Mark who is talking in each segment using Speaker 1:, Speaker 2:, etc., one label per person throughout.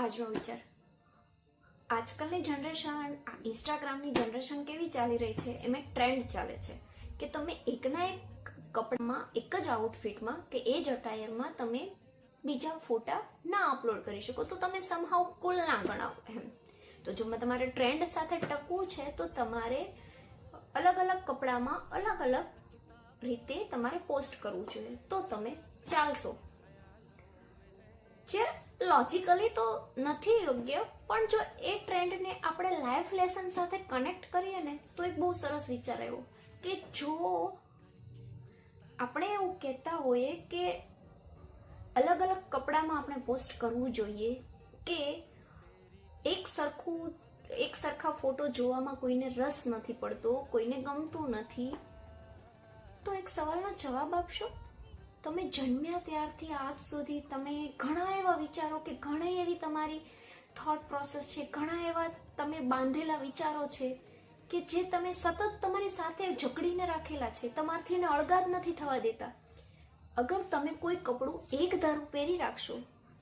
Speaker 1: આજનો વિચાર, આજકાલની જનરેશન, ઇન્સ્ટાગ્રામની જનરેશન કેવી ચાલી રહી છે, એમાં એક ટ્રેન્ડ ચાલે છે કે તમે એકના એક કપડામાં, એક જ આઉટફિટમાં કે એ જ અટાયરમાં તમે બીજા ફોટા ના અપલોડ કરી શકો, તો તમે સમહાઉ કુલ ના ગણાવો એમ. તો જો તમારે ટ્રેન્ડ સાથે ટકવું છે તો તમારે અલગ અલગ કપડામાં અલગ અલગ રીતે તમારે પોસ્ટ કરવું જોઈએ, તો તમે ચાલશો. જે લોજિકલી તો નથી યોગ્ય, પણ જો એ ટ્રેન્ડને આપણે લાઈફ લેસન સાથે કનેક્ટ કરીએ ને તો એક બહુ સરસ વિચાર આવ્યો કે જો આપણે એવું કહેતા હોઈએ કે અલગ અલગ કપડામાં આપણે પોસ્ટ કરવું જોઈએ, કે એક સરખા ફોટો જોવામાં કોઈને રસ નથી પડતો, કોઈને ગમતું નથી, તો એક સવાલનો જવાબ આપશો. તમે જન્મ્યા ત્યારથી આજ સુધી તમે ઘણા એવા વિચારો કે ઘણી એવી તમારી થોટ પ્રોસેસ છે, ઘણા એવા તમે બાંધેલા વિચારો છે કે જે તમે સતત તમારી સાથે જકડીને રાખેલા છે, તમારથી એને અળગા જ નથી થવા દેતા. અગર તમે કોઈ કપડું એક ધારું પહેરી રાખશો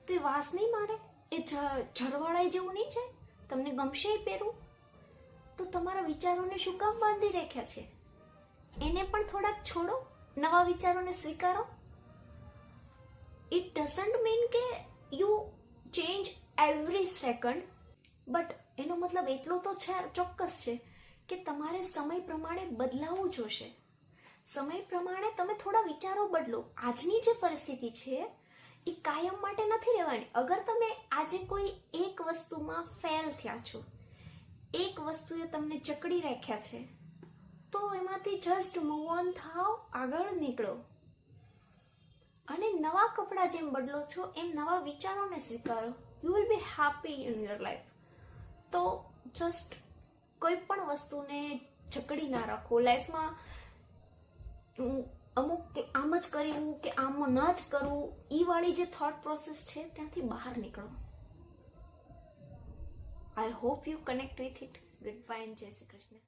Speaker 1: તો એ વાસ નહીં મારે, એ ઝરવાળાઈ જેવું નહીં જાય, તમને ગમશે એ પહેરવું. તો તમારા વિચારોને શું કામ બાંધી રાખ્યા છે? એને પણ થોડાક છોડો, નવા વિચારોને સ્વીકારો. It doesn't mean કે you change every second, but એનો મતલબ એટલો તો ચોક્કસ છે કે તમારે સમય પ્રમાણે બદલાવવું જોશે. સમય પ્રમાણે તમે થોડા વિચારો બદલો. આજની જે પરિસ્થિતિ છે એ કાયમ માટે નથી રહેવાની. અગર તમે આજે કોઈ એક વસ્તુમાં ફેલ થયા છો, એક વસ્તુએ તમને જકડી રાખ્યા છે, તો એમાંથી જસ્ટ મૂવ ઓન થાવ, આગળ નીકળો. અને નવા કપડાં જેમ બદલો છો એમ નવા વિચારોને સ્વીકારો. You will be happy in your life. તો જસ્ટ કોઈ પણ વસ્તુને જકડી ના રાખો. લાઈફમાં અમુક આમ જ કરવું કે આમ ન જ કરવું, એ વાળી જે થોટ પ્રોસેસ છે ત્યાંથી બહાર નીકળો. I hope you connect with it. Good bye and જય શ્રી કૃષ્ણ.